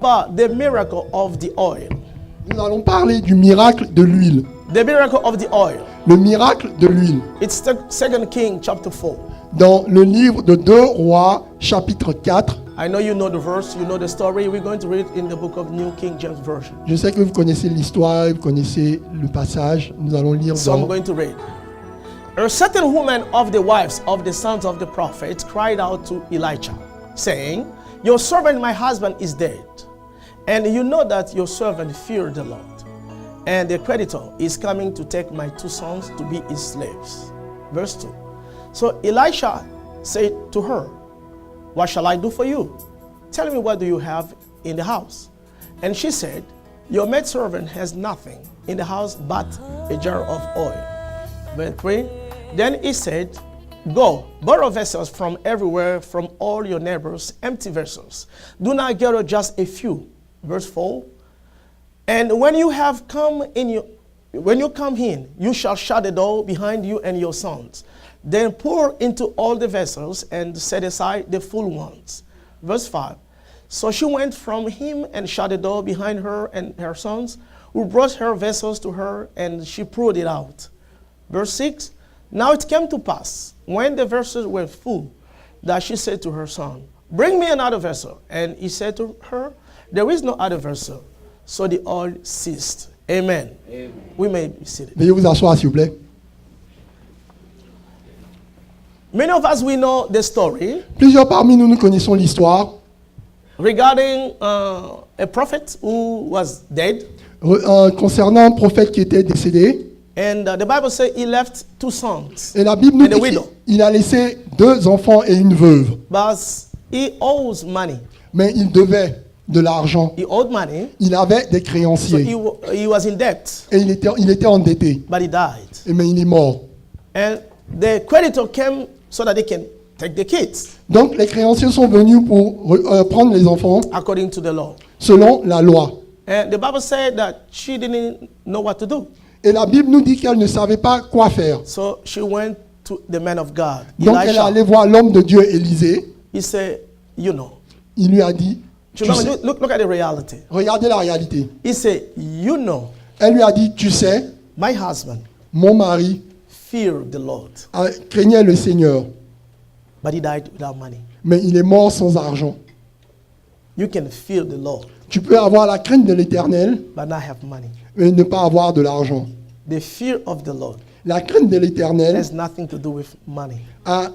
about the miracle of the oil. Nous allons parler du miracle de l'huile. The miracle of the oil. Le miracle de l'huile. It's 2 Kings chapter 4. Dans le livre de 2 Rois, chapitre 4, I know you know the verse, you know the story. We're going to read in the book of New King James Version. je sais que vous connaissez l'histoire, vous connaissez le passage. Nous allons lire So I'm dans... going to read. A certain woman of the wives of the sons of the prophets cried out to Elijah, saying, Your servant, my husband, is dead. And you know that your servant feared the Lord. And the creditor is coming to take my 2 sons to be his slaves. Verse 2. So Elisha said to her, What shall I do for you? Tell me, what do you have in the house? And she said, Your maidservant has nothing in the house but a jar of oil. Verse 3. Then he said, Go, borrow vessels from everywhere, from all your neighbors, empty vessels. Do not gather just a few. Verse 4. And when you come in, you shall shut the door behind you and your sons. Then pour into all the vessels and set aside the full ones. Verse 5. So she went from him and shut the door behind her and her sons, who brought her vessels to her, and she poured it out. Verse 6. Now it came to pass, when the vessels were full, that she said to her son, Bring me another vessel. And he said to her, There is no other vessel. So the oil ceased. Amen. Amen. We may be seated. Veuillez vous asseoir, s'il vous plaît. Many of us, we know the story Plusieurs parmi nous, nous connaissons l'histoire regarding a prophet who was dead. Concernant un prophète qui était décédé. And the Bible says he left 2 sons Et la Bible nous and a dit widow. qu'il a laissé 2 enfants et une veuve. But he owes money. Mais il devait de l'argent. He owed money. Il avait des So créanciers. he was in debt. Et il était endetté. But he died. Mais il est mort. And the creditor came so that they can take the kids Donc les créanciers sont venus pour prendre les enfants according to the law. selon la loi. And the Bible said that she didn't know what to do. Et la Bible nous dit qu'elle ne savait pas quoi faire. So she went to the man of God, Donc elle est Elisha. allée voir l'homme de Dieu, Élisée. He said, You know. Il lui a dit, tu sais, Look at the reality. regardez la réalité. He said, You know, Elle lui a dit, tu sais, my husband mon mari feared the Lord, craignait le Seigneur, but he died without money. mais il est mort sans argent. You can fear the Lord, Tu peux avoir la crainte de l'Éternel, but not have money. mais ne pas avoir de l'argent. The fear of the Lord La crainte de l'Éternel has nothing to do with money.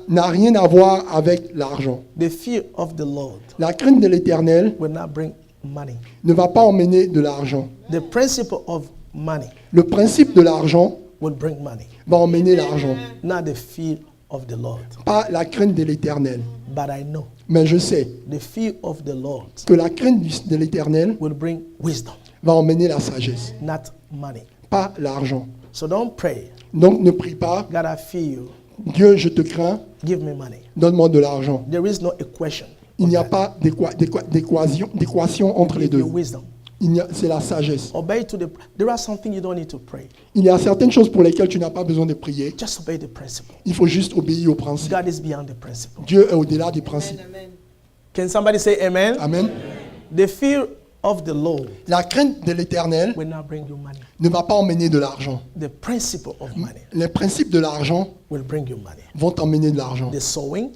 n'a rien à voir avec l'argent. The fear of the Lord La crainte de l'Éternel will not bring money. ne va pas emmener de l'argent. The principle of money Le principe de l'argent will bring money, va emmener l'argent, not the fear of the Lord. pas la crainte de l'Éternel. But I know Mais je sais the fear of the Lord que la crainte de l'Éternel will bring wisdom, va emmener la sagesse, not money. pas l'argent. So don't pray, Donc ne prie pas, God, I fear you, Dieu, je te crains, give me money. donne-moi de l'argent. There is no equation. Il n'y a of that. pas d'équation entre les Give you deux. wisdom. C'est la sagesse. Obey to the. There are something you don't need to pray. Il y a certaines choses pour lesquelles tu n'as pas besoin de prier. Just obey the principle. Il faut juste obéir au principe. God is beyond the principle. Dieu est au-delà des principes. Can somebody say amen? Amen. The fear of the Lord La crainte de l'Éternel will not bring you money. ne va pas emmener de l'argent. The principle of money Les principes de l'argent will bring you money. vont t'emmener de l'argent. The sowing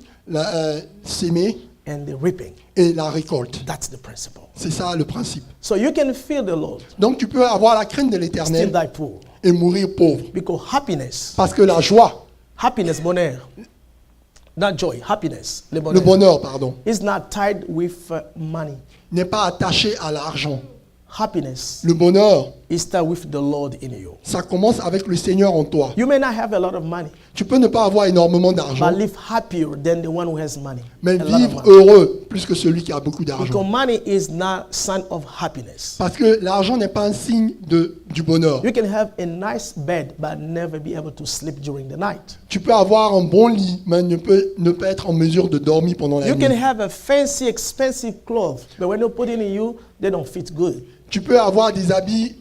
S'aimer and the reaping. et la récolte. That's the principle. C'est ça le principe. So you can fear the Lord, Donc tu peux avoir la crainte de still l'Éternel die poor. et mourir pauvre. Because happiness, Parce que la joie, bonheur, not joy, happiness, le le bonheur, pardon, is not tied with money. n'est pas attaché à l'argent. Happiness Le bonheur, is tied with the Lord in you. ça commence avec le Seigneur en toi. You may not have a lot of money, Tu peux ne pas avoir énormément d'argent, but live happier than the one who has money. mais A lot of vivre money. heureux plus que celui qui a beaucoup Because d'argent. money is not sign of happiness. Parce que l'argent n'est pas un signe du bonheur. You can have a nice bed, but never be able to sleep during the night. Tu peux avoir un bon lit, mais ne pas être en mesure de dormir pendant la You can nuit. have a fancy, expensive clothes, but when you put it in you, they don't fit good. Tu peux avoir des habits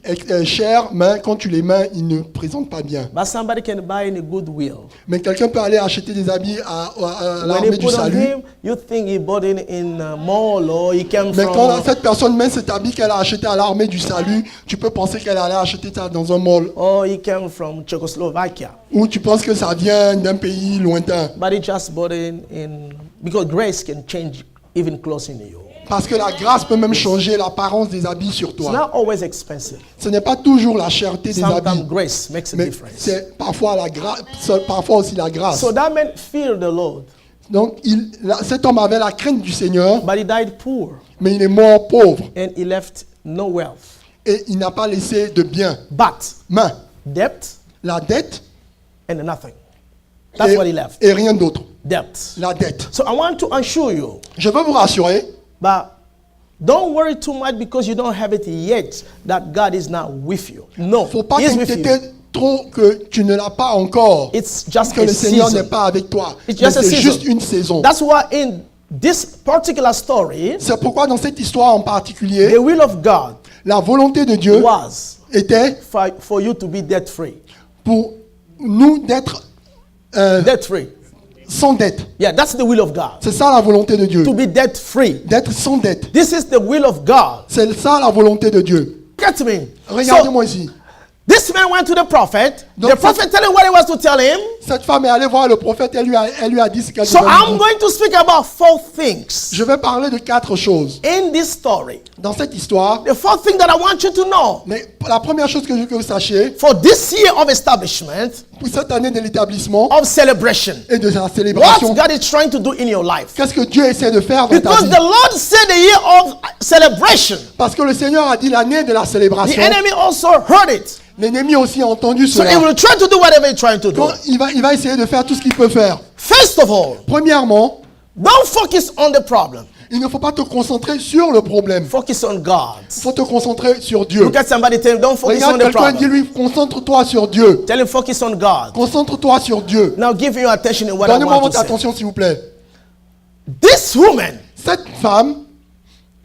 chers, mais quand tu les mets, ils ne présentent pas bien. But somebody can buy in a goodwill. Mais quelqu'un peut aller acheter des habits à When l'armée they du put on salut. him, you think he bought it in a mall or he came Mais quand from, cette personne met cet habit qu'elle a acheté à l'armée du salut, tu peux penser qu'elle allait acheter ça dans un mall. or he came from Czechoslovakia. Ou tu penses que ça vient d'un pays lointain. But he just bought it because grace can change even close in you. Parce que la grâce peut même changer l'apparence des habits sur It's toi. not always expensive. Ce n'est pas toujours la cherté des Sometimes habits, grace makes a mais difference. c'est parfois parfois aussi la grâce. So that man feared the Lord, Donc cet homme avait la crainte du Seigneur, but he died poor mais il est mort pauvre and he left no wealth. et il n'a pas laissé de biens. But Mais debt la dette and nothing. That's what he left. et rien d'autre. Debt. La dette. So I want to assure you, Je veux vous rassurer, but don't worry too much because you don't have it yet that God is not with you. No, faut pas He is with you. t'inquiéter trop que tu ne l'as pas encore. It's just Que a le Seigneur n'est season. pas avec toi. It's Mais just a c'est season. juste une saison. That's why in this particular story, C'est pourquoi dans cette histoire en particulier, the will of God la volonté de Dieu was était for you to be debt free. pour nous d'être Debt free. sans dette. Yeah, that's the will of God. C'est ça la volonté de Dieu. To be debt free. D'être sans dette. This is the will of God. C'est ça la volonté de Dieu. Get me. Regardez-moi ici. This man went to the prophet. Donc, The prophet tell him what he was to tell him. Cette femme est allée voir le prophète et elle lui a dit ce qu'elle So devait lui I'm dire. going to speak about 4 things Je vais parler de 4 choses. in this story. Dans cette histoire, The 4th thing that I want you to know mais la première chose que je veux que vous sachiez, for this year of establishment, pour cette année de l'établissement of celebration, et de la what célébration, God is trying to do in your life. qu'est-ce que Dieu essaie de faire dans ta Because vie? the Lord said the year of celebration. Parce que le Seigneur a dit l'année de la The célébration. enemy also heard it. L'ennemi aussi a entendu So he cela. will try to do whatever he's trying to do. Donc, il va essayer de faire tout ce qu'il peut faire. First of all, Premièrement, don't focus on the problem. il ne faut pas te concentrer sur le problème. Focus on God. Il faut te concentrer sur Dieu. Look at somebody, tell him, don't focus on Regarde the quelqu'un et problem. dis-lui, concentre-toi sur Dieu. Tell him, focus on God. Concentre-toi sur Dieu. Now give your attention in what I Donnez-moi want to votre say. attention, s'il vous plaît. This woman Cette femme,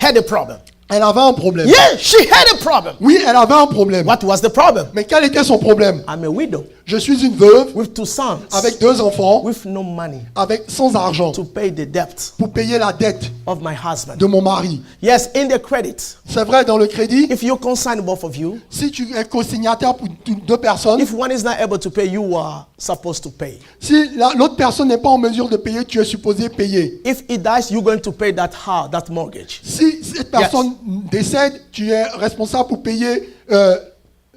had a problem. elle avait un problème. Yeah, she had a problem. Oui, elle avait un problème. What was the problem? Mais quel était son problème? I'm a widow Je suis une veuve with 2 sons, avec 2 enfants, with no money sans argent to pay the debt pour payer la dette of my husband. de mon mari. Yes, in the credit, C'est vrai, dans le crédit, if you consign both of you, si tu es co-signataire pour 2 personnes, if one is not able to pay, you are supposed to pay. si l'autre personne n'est pas en mesure de payer, tu es supposé payer. If he dies, you're going to pay that house, that mortgage. Si cette personne décède, tu es responsable pour payer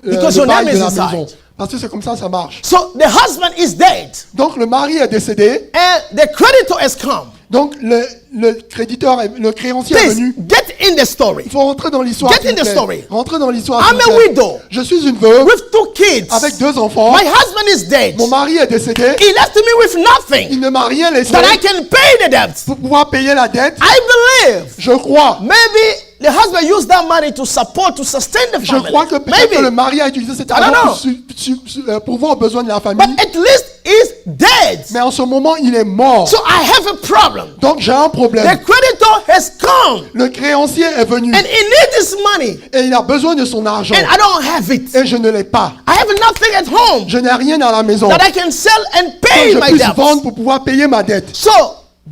Because le your bail name de is la inside. maison. Parce que c'est comme ça marche. So the husband is dead, Donc le mari est décédé. and the creditor has come. Donc le créancier est Please venu. get in the story. Il faut rentrer dans l'histoire. Get s'il in vous the plaît. story. Rentrez dans l'histoire. I'm s'il vous a plaît. widow Je suis une veuve with 2 kids. avec 2 enfants. My husband is dead. Mon mari est décédé. He left me with nothing Il ne m'a rien laissé that I can pay the debt. pour pouvoir payer la dette. I believe Je crois. maybe the husband used that money to sustain the Je family. crois que peut-être que le Maybe, mari a utilisé cet don't argent know. pour pourvoir aux besoins de la but famille. at least he's dead. Mais en ce moment, il est mort. So I have a problem. Donc j'ai un problème. The creditor has come Le créancier est venu and he needs this money, et il a besoin de son argent. and I don't have it. Et je ne l'ai pas. I have nothing at home Je n'ai rien à la maison. that I can sell and Que pay je my puisse debt. vendre pour pouvoir payer ma dette. So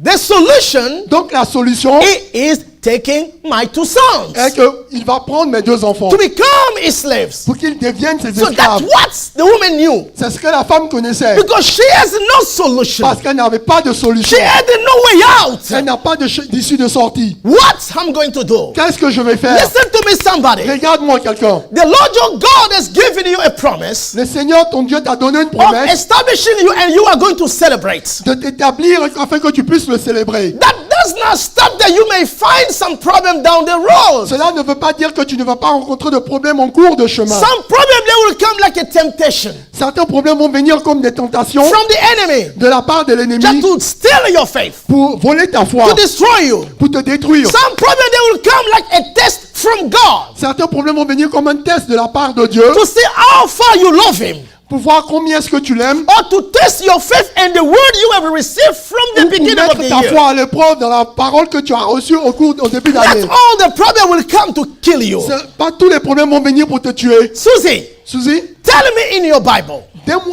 the solution Donc la solution is taking my 2 sons est qu'il va prendre mes 2 enfants to become his slaves. pour qu'ils deviennent ses So that's esclaves. what the woman knew, C'est ce que la femme connaissait. because she has no solution. Parce qu'elle n'avait pas de solution. She had no way out. Elle n'a pas d'issue de sortie. What I'm going to do? Qu'est-ce que je vais faire? Listen to me, somebody. Regarde-moi quelqu'un. The Lord your God has given you a promise Le Seigneur, ton Dieu, t'a donné une of promesse establishing you, and you are going to celebrate. de t'établir afin que tu puisses le célébrer. That does not stop that you may find some problem down the road. Cela ne veut pas dire que tu ne vas pas rencontrer de problèmes en cours de chemin. Some problem they will come like a temptation Certains problèmes vont venir comme des tentations from the enemy de la part de l'ennemi just to steal your faith, pour voler ta foi, to destroy you. pour te détruire. Some problem they will come like a test from God Certains problèmes vont venir comme un test de la part de Dieu to see how far you love Him. pour voir combien est-ce que tu l'aimes, or to test your faith and the word you have received from the ou pour beginning of mettre the ta year. foi à l'épreuve dans la parole que tu as reçue au début Not d'année. all the problem will come to kill you. Pas tous les problèmes vont venir pour te tuer. Susie, Suzy, tell me in your Bible,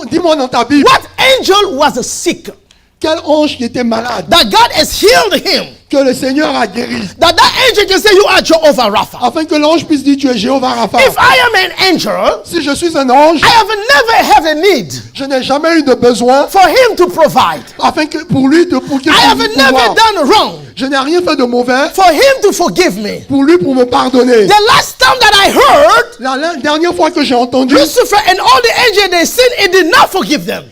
dis-moi dans ta Bible, what angel was sick quel ange qui était malade, that God has healed him? que le Seigneur a guéri, That angel can say you are Jehovah Rapha. afin que l'ange puisse dire tu es Jéhovah Rapha. If I am an angel, Si je suis un ange, I have never had a need je n'ai jamais eu de besoin for him to provide. afin que pour qu'il I have puisse never pouvoir. done wrong Je n'ai rien fait de mauvais for him to forgive me. pour lui pour me pardonner. The last time that I heard, La dernière fois que j'ai entendu, Lucifer and all the angels they sinned, it did not forgive them.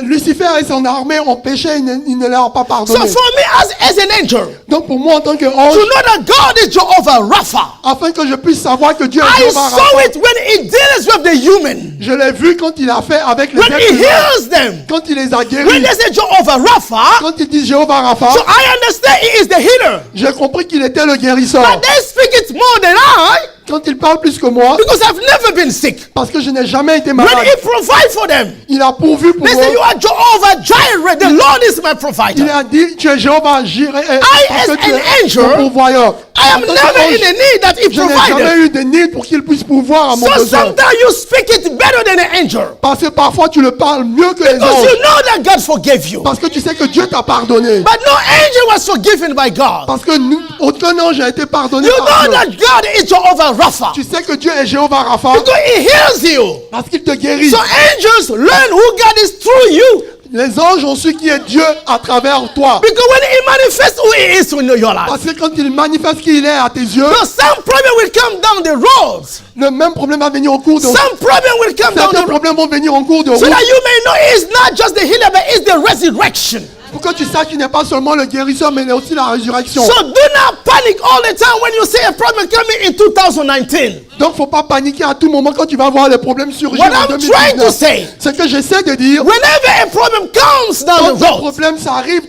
Lucifer et son armée ont péché, il ne leur a pas So pardonné. for me as an angel, Donc pour moi en tant to qu'ange, know that God is Jehovah Rapha, afin que je puisse savoir que Dieu est I Jéhovah saw Rapha, it when he deals with the human. je l'ai vu quand il a fait avec les When he êtres humains, heals them. quand il les a When guéris, they say Jehovah Rapha, quand il dit Jéhovah Rapha, so I understand he is the healer. j'ai compris qu'il était le guérisseur. But they speak it more than I, Quand il parle plus que moi, because I've never been sick. parce que je n'ai jamais été When malade, he provides for them, il a pourvu pour they say you eux. are Jehovah Jireh. The Lord is my Il provider. a dit tu es Jéhovah Jireh, parce as que tu an es angel, mon pourvoyeur. I am En tant never qu'ange, in a need that he je n'ai jamais provided. eu de need pour qu'il puisse pourvoir à mon So besoin. sometimes you speak it better than an angel, Parce que parfois tu le parles mieux que les because you anges. know that God forgave you. Parce que tu sais que Dieu t'a pardonné. But no angel was forgiven by God. Parce que aucun ange a été pardonné You par know Dieu. that God is Jehovah Rapha, Tu sais que Dieu est Jéhovah Rapha because he heals you. parce qu'il te guérit. So angels learn who God is through you, Les anges ont su qui est Dieu à travers toi. because when he manifests who he is in your life, Parce que quand il manifeste qui il est à tes yeux, so some problem will come down the roads. le même problème va venir au cours de route. Some problem will come down Certains the road, problèmes vont venir au cours de so route. that you may know it's not just the healer, but it's the resurrection. Pour que tu saches qu'il n'est pas seulement le guérisseur, mais il est aussi la résurrection. So do not panic all the time when you see a problem coming in 2019. Donc, faut pas paniquer à tout moment quand tu vas voir les problèmes surgir What en I'm trying to 2019. say, Ce que j'essaie de dire, whenever a problem comes quand down the le road, problème ça arrive,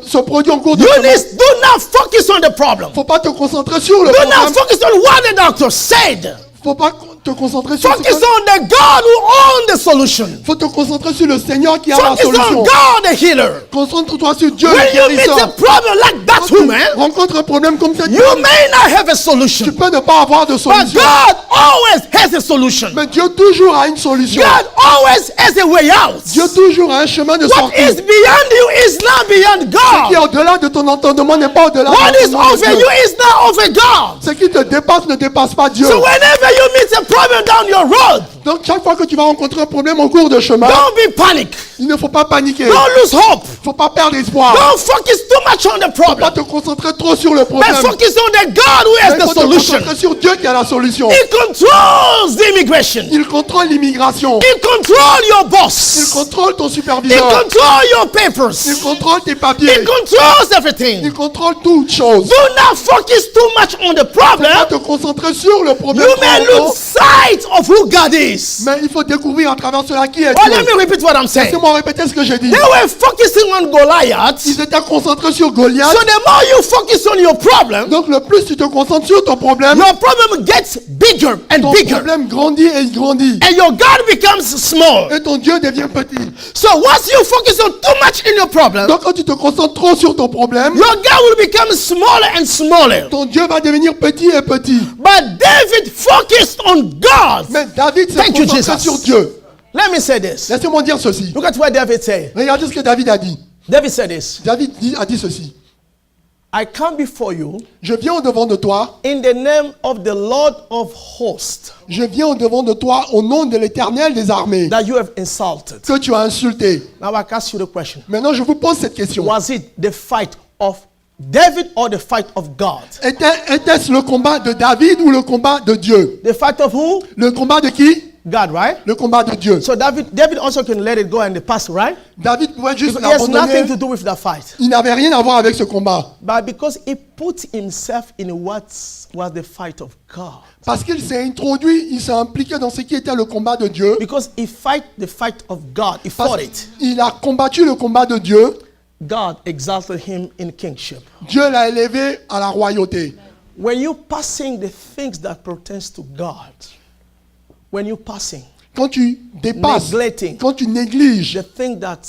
se produit en cours de you chemin, need, do not focus on the problem. faut pas te concentrer sur le Do problème. not focus on what the doctor said. Faut pas te concentrer sur Focus on the God who owns the solution. faut te concentrer sur le Seigneur qui a la Focus on solution. God, the healer. Concentre-toi sur Dieu When le you meet a guérisseur. problem like that woman, Rencontre un problème comme cette you femme, may not have a tu solution, peux ne pas avoir de but solution. God always has a solution. Mais Dieu toujours a une solution. God always has a way out. Dieu toujours a un chemin de What sortie. is beyond you is not beyond Ce qui est God. au-delà de ton entendement n'est pas au-delà de What is l'entendement de over Dieu. you is not over God. Ce qui te dépasse ne dépasse pas Dieu. So whenever you meet a problem down your road, Donc chaque fois que tu vas rencontrer un problème en cours de chemin, don't be panic. il ne faut pas paniquer. Don't lose hope. Il ne faut pas perdre espoir. Don't focus too much on the Il ne faut pas problem. te concentrer trop sur le But problème. focus on the God who Mais has il the faut te solution. concentrer sur Dieu qui a la solution. He controls the immigration. Il contrôle l'immigration. He controls your Il boss. contrôle ton He superviseur. controls your Il papers. contrôle tes He papiers. controls everything. Il contrôle toutes choses. Do not focus too much on the Pas problem. te concentrer sur le problème. You may trop longtemps, lose sight of who God is. mais il faut découvrir à travers cela qui est Oh, let Dieu. me repeat what I'm saying. Laissez-moi répéter ce que j'ai dit. They were focusing on Goliath. Ils étaient concentrés sur Goliath. So the more you focus on your problem, Donc le plus tu te concentres sur ton problème, your problem gets bigger and ton bigger. problème grandit et il grandit. And your God becomes small. Et ton Dieu devient petit. So once you focus on too much in your problem, Donc quand tu te concentres trop sur ton problème, your God will become smaller and smaller. ton Dieu va devenir petit et petit. But David focused on God. Mais David s'est Thank you, concentré Jesus. sur Dieu. Let me say this. Laissez-moi dire ceci. Look at what David said. Regardez ce que David a dit. David said this. A dit ceci. I come before you Je viens au devant de toi. in the name of the Lord of hosts Je viens au devant de toi au nom de l'Éternel des armées that you have insulted. que tu as insulté. Now I ask you the question. Maintenant, je vous pose cette question. Was it the fight of David or the fight of God? Était-ce le combat de David ou le combat de Dieu? The fight of who? Le combat de qui? God, right? Le combat de Dieu. So David also can let it go and pass, right? David pouvait juste Because he has nothing l'abandonner. to do with the fight. Il n'avait rien à voir avec ce combat. But because he put himself in what was the fight of God. Parce qu'il s'est introduit, il s'est impliqué dans ce qui était le combat de Dieu. Because he fight the fight of God. He Parce fought it. qu'il a combattu le combat de Dieu. God exalted him in kingship. Dieu l'a élevé à la royauté. When you passing the things that pertains to God, when you passing, quand tu dépasses, neglecting quand tu négliges the thing that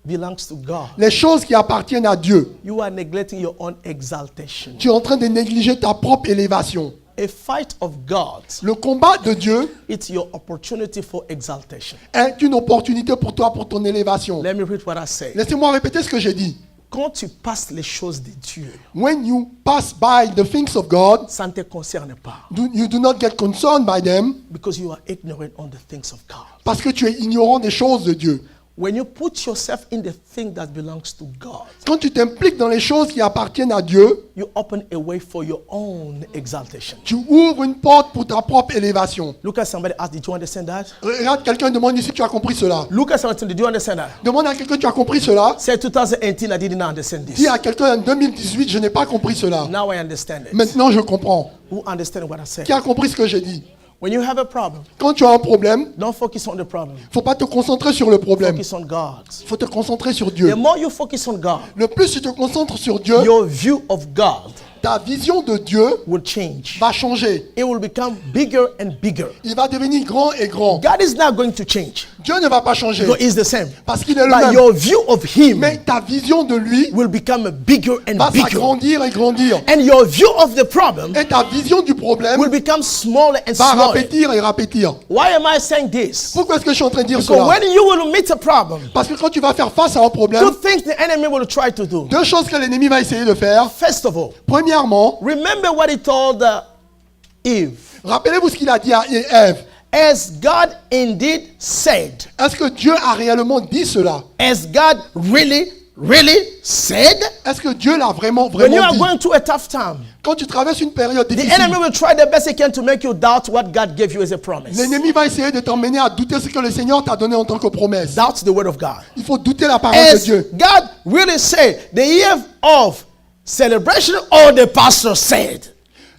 belongs to God, les choses qui appartiennent à Dieu, you are neglecting your own exaltation. tu es en train de négliger ta propre élévation. A fight of God, Le combat de Dieu it's your opportunity for exaltation. est une opportunité pour toi, pour ton élévation. Let me read what I say. Laissez-moi répéter ce que j'ai dit. Quand tu passes les choses de Dieu, When you pass by the things of God, ça ne te concerne pas. you do not get concerned by them Because you are ignorant on the things of God. parce que tu es ignorant des choses de Dieu. When you put yourself in the thing that belongs to God, Quand tu t'impliques dans les choses qui appartiennent à Dieu, you open a way for your own exaltation. tu ouvres une porte pour ta propre élévation. Look at somebody, ask, did you understand that? Regarde, quelqu'un demande ici, tu as compris cela. Look at somebody, did you understand that? Demande à quelqu'un, tu as compris cela. Say 2018, I didn't understand Dis this. à quelqu'un, en 2018, je n'ai pas compris cela. Now I understand it. Maintenant, je comprends. Who understand what I said? Qui a compris ce que j'ai dit? When you have a problem, Quand tu as un problème, don't focus on the problem. il ne faut pas te concentrer sur le problème. Focus on God. Il faut te concentrer sur The Dieu. more you focus on God, Le plus tu te concentres sur Dieu, your view of God ta vision de Dieu will change. va changer. It will become bigger and bigger. Il va devenir grand et grand. God is not going to change Dieu ne va pas changer because He's the same. parce qu'il est le But même. your view of Him Mais ta vision de lui will become bigger and va bigger. s'agrandir et grandir. And your view of the problem Et ta vision du problème will become smaller and va smaller. rapetir et rapetir. Why am I saying this? Pourquoi est-ce que je suis en train de dire Because cela? when you will meet a problem, Parce que quand tu vas faire face à un problème, two things the enemy will try to do. deux choses que l'ennemi va essayer de faire. First of all, Premièrement, remember what he told Eve. rappelez-vous ce qu'il a dit à Ève. As God indeed said, Est-ce que Dieu a réellement dit cela? as God really said, Est-ce que Dieu l'a vraiment when you are dit? going through a tough time, Quand tu traverses une période the difficile, enemy will try the best he can to make you doubt what God gave you as a promise. l'ennemi va essayer de t'emmener à douter ce que le Seigneur t'a donné en tant que promesse. Doubt the word of God. Il faut douter la parole de As Dieu. God really said, the year of celebration, or the pastor said.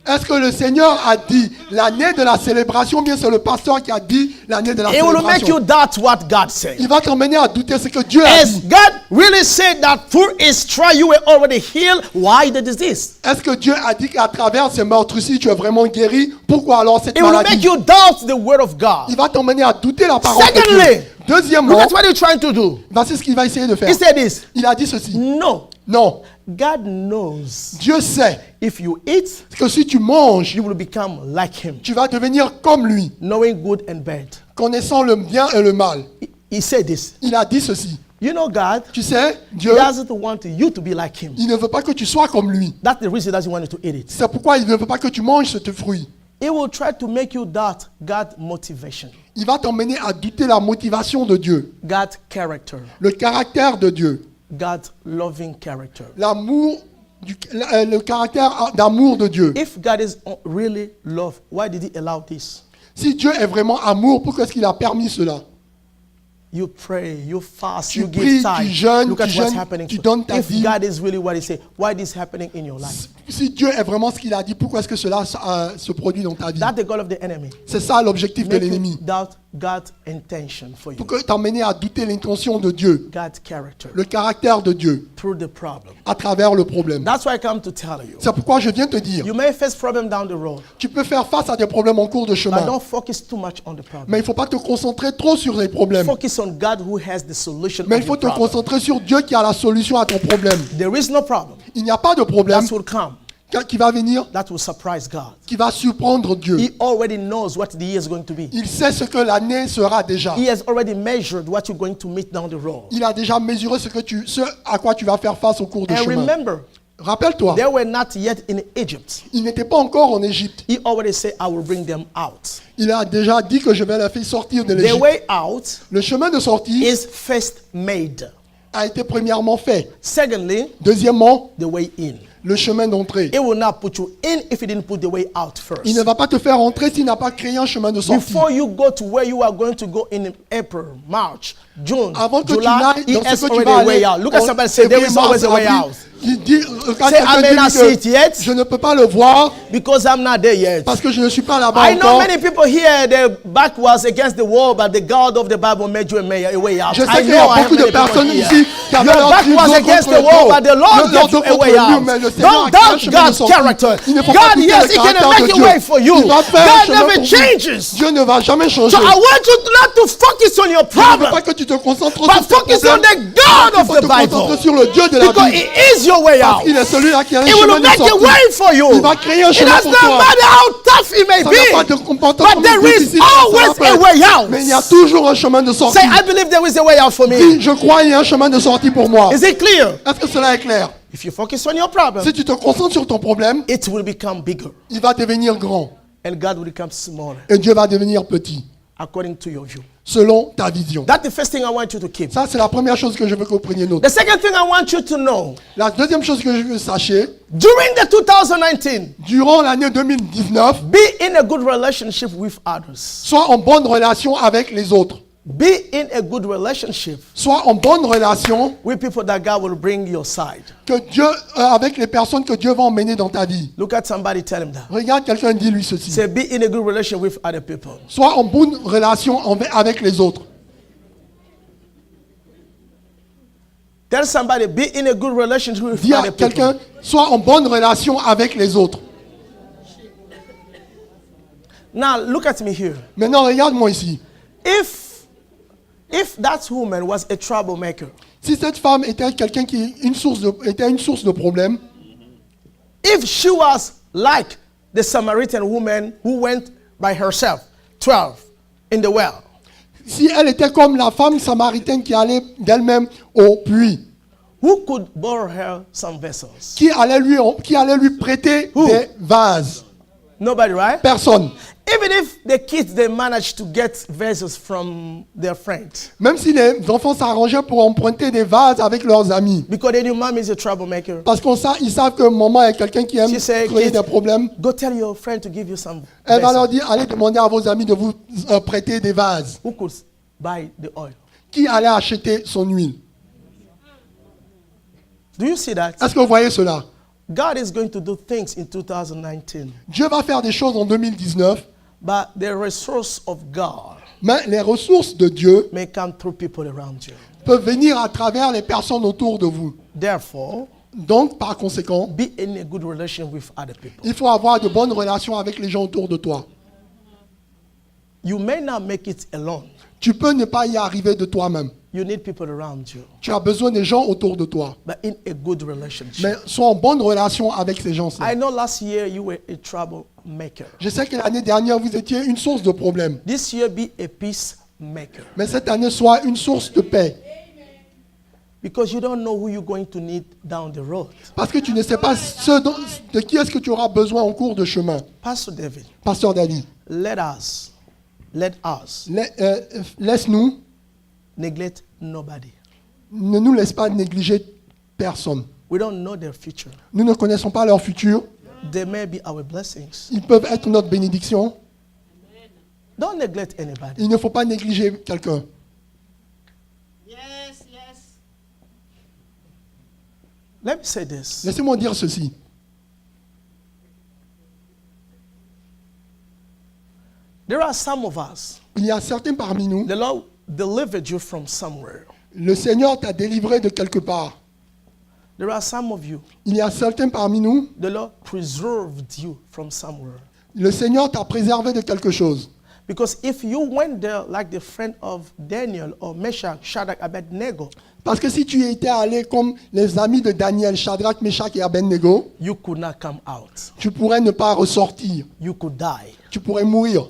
Est-ce que le Seigneur a dit l'année de la célébration, ou bien c'est le pasteur qui a dit l'année de la It will make you célébration? doubt what God said. Il va t'emmener à douter ce que Dieu a As dit. God really said that through his trial you were already healed, why the disease? Est-ce que Dieu a dit qu'à travers ces meurtres-ci, tu es vraiment guéri? Pourquoi alors cette It will make maladie? you doubt the word of God. Il va t'emmener à douter la parole de Secondly, Dieu. Deuxièmement, look at what he's trying to do. voici ce qu'il va essayer de faire. He said this. Il a dit ceci. No. Non, God knows Dieu sait if you eat, que si tu manges, you will become like him, tu vas devenir comme lui, knowing good and bad. connaissant le bien et le mal. He said this. Il a dit ceci. You know, God Tu sais, Dieu, doesn't want you to be like him. il ne veut pas que tu sois comme lui. That's the reason he doesn't want you to eat it. C'est pourquoi il ne veut pas que tu manges ce fruit. He will try to make you doubt God's motivation, Il va t'emmener à douter la motivation de Dieu, God's character, le caractère de Dieu, God's loving character. l'amour, le caractère d'amour de Dieu. If God is really love, why did he allow this? Si Dieu est vraiment amour, pourquoi est-ce qu'il a permis cela? You pray, you fast, Tu you pries, give tithe. tu jeûnes, Look at tu what's jeûnes, happening. tu donnes ta If vie. God is really what he said, why this happening in your life? Si Dieu est vraiment ce qu'il a dit, pourquoi est-ce que cela se produit dans ta vie? That's the goal of the enemy. C'est ça l'objectif de Make you l'ennemi. doubt God's intention for you, Pour que t'emmener à douter l'intention de Dieu, God's character le caractère de Dieu, through the problem. à travers le problème. That's why I come to tell you. C'est pourquoi je viens te dire, You may face problem down the road, tu peux faire face à des problèmes en cours de but chemin, don't focus too much on the problem. mais il ne faut pas te concentrer trop sur les problèmes. Focus on God who has the solution Mais of il faut the te problem. concentrer sur Dieu qui a la solution à ton problème. There is no problem Il n'y a pas de problème that will come qui va venir, that will surprise God. qui va surprendre Dieu. He already knows what the year is going to be. Il sait ce que l'année sera déjà. He has already measured what you're going to meet down the road. Il a déjà mesuré ce à quoi tu vas faire face au cours du And chemin. remember, Rappelle-toi, they were not yet in Egypt. il n'était pas encore en Égypte. He already said, I will bring them out. Il a déjà dit que je vais les faire sortir de The l'Égypte. way out Le chemin de sortie is first made. a été premièrement fait. Secondly, Deuxièmement, the way in. le chemin d'entrée. It will not put you in if he didn't put the way out first. Il ne va pas te faire entrer s'il n'a pas créé un chemin de sortie. Before you go to where you are going to go in April, March, June, Avant que tu July, n'ailles he dans has ce que tu already vas a way aller out. Look at en somebody say, there février, is always mars, a way avril, out. Il dit, quand Say, I may quelqu'un not dit see it que yet je ne peux pas le voir because I'm not there yet. parce que je ne suis pas là-bas I know encore. many people here, their back was against the wall, but the God of the Bible made you a way out. Je sais I qu'il y a know I have beaucoup de many people personnes here. ici qui avaient Your leur back dos was contre against le the wall, dos. but the Lord Leur gave dos you a way contre le mur, out. mais le Seigneur Don't a créé un doubt chemin de God's sortie. character. Il ne faut pas God, douter yes, le He can caractère make de a Dieu. way for you. Il va faire un God chemin never pour vous. changes. Dieu ne va jamais changer. So I want you not to focus on your Je ne veux problem, pas que tu te concentres but sur tes focus on problèmes. the God Il of faut the te concentrer Bible, sur le Dieu de la because Bible. He is your way out. Il est celui-là qui a un He chemin will de make a sortie. way for you. Il va créer un It chemin does pour not toi. matter how tough it may Ça n'a pas de be, comportement but there is difficile, always ça peut a être. way out. Mais il y a toujours un chemin de sortie. Say, I believe there is a way out for me. Dis, je crois qu'il y a un chemin de sortie pour moi. Is it clear? Est-ce que cela est clair? If you focus on your problem, Si tu te concentres sur ton problème, it will become bigger il va devenir grand and God will become smaller et Dieu va devenir petit according to your view. selon ta vision. That's the first thing I want you to keep. Ça, c'est la première chose que je veux que vous preniez note. The second thing I want you to know, La deuxième chose que je veux que vous sachiez, during the 2019, durant l'année 2019, be in a good relationship with others. sois en bonne relation avec les autres. Be in a good relationship Sois en bonne relation with people that God will bring your side. que Dieu, avec les personnes que Dieu va emmener dans ta vie. Look at somebody, tell him that. Regarde quelqu'un, dis-lui ceci. Say, be in a good relationship with other people. Sois en bonne relation avec les autres. Tell somebody, be in a good relationship with Dis à other people. quelqu'un, sois en bonne relation avec les autres. Now, look at me here. Maintenant, regarde-moi ici. If that woman was a troublemaker, Si cette femme était quelqu'un qui était une source de problème, if she was like the Samaritan woman who went by herself, 12, in the well, si elle était comme la femme samaritaine qui allait d'elle-même au puits, who could borrow her some vessels? qui allait lui prêter Who? des vases? Nobody, right? Personne. Even if the kids, they managed to get vessels from their friends, Même si les enfants s'arrangeaient pour emprunter des vases avec leurs amis. because they knew mom is a troublemaker. Parce qu'ils savent que maman est quelqu'un qui aime She said, créer kids, des problèmes. go tell your friend to give you some Elle va leur vessels. dire, allez demander à vos amis de vous prêter des vases. Who could buy the oil? Qui allait acheter son huile? Do you see that? Est-ce que vous voyez cela? God is going to do things in 2019, Dieu va faire des choses en 2019, but the resource of God mais les ressources de Dieu may come through people around you. peuvent venir à travers les personnes autour de vous. Therefore, Donc, par conséquent, be in a good relation with other people. il faut avoir de bonnes relations avec les gens autour de toi. You may not make it alone. Tu peux ne pas y arriver de toi-même. You need people around you, Tu as besoin des gens autour de toi. but in a good relationship. Mais sois en bonne relation avec ces gens-là. I know last year you were a troublemaker. Je sais que l'année dernière, vous étiez une source de problème. This year, be a peacemaker, Mais cette année, sois une source de paix. because you don't know who you're going to need down the road. Parce que tu ne sais pas de qui est-ce que tu auras besoin en cours de chemin. Pastor David, Pasteur David, let us laisse-nous, neglect nobody. ne nous laisse pas négliger personne. We don't know their future. Nous ne connaissons pas leur futur. They may be our blessings. Ils peuvent être notre bénédiction. Don't neglect anybody. Il ne faut pas négliger quelqu'un. Yes, yes. Let me say this. Laissez-moi dire ceci. There are some of us, Il y a certains parmi nous, the Lord delivered you from somewhere. le Seigneur t'a délivré de quelque part. There are some of you, Il y a certains parmi nous, the Lord preserved you from somewhere. le Seigneur t'a préservé de quelque chose. Because if you went there like the friend of Daniel or Meshach, Shadrach, Abednego, Parce que si tu étais allé comme les amis de Daniel, Shadrach, Meshach et Abednego, you could not come out. tu pourrais ne pas ressortir. You could die. Tu pourrais mourir.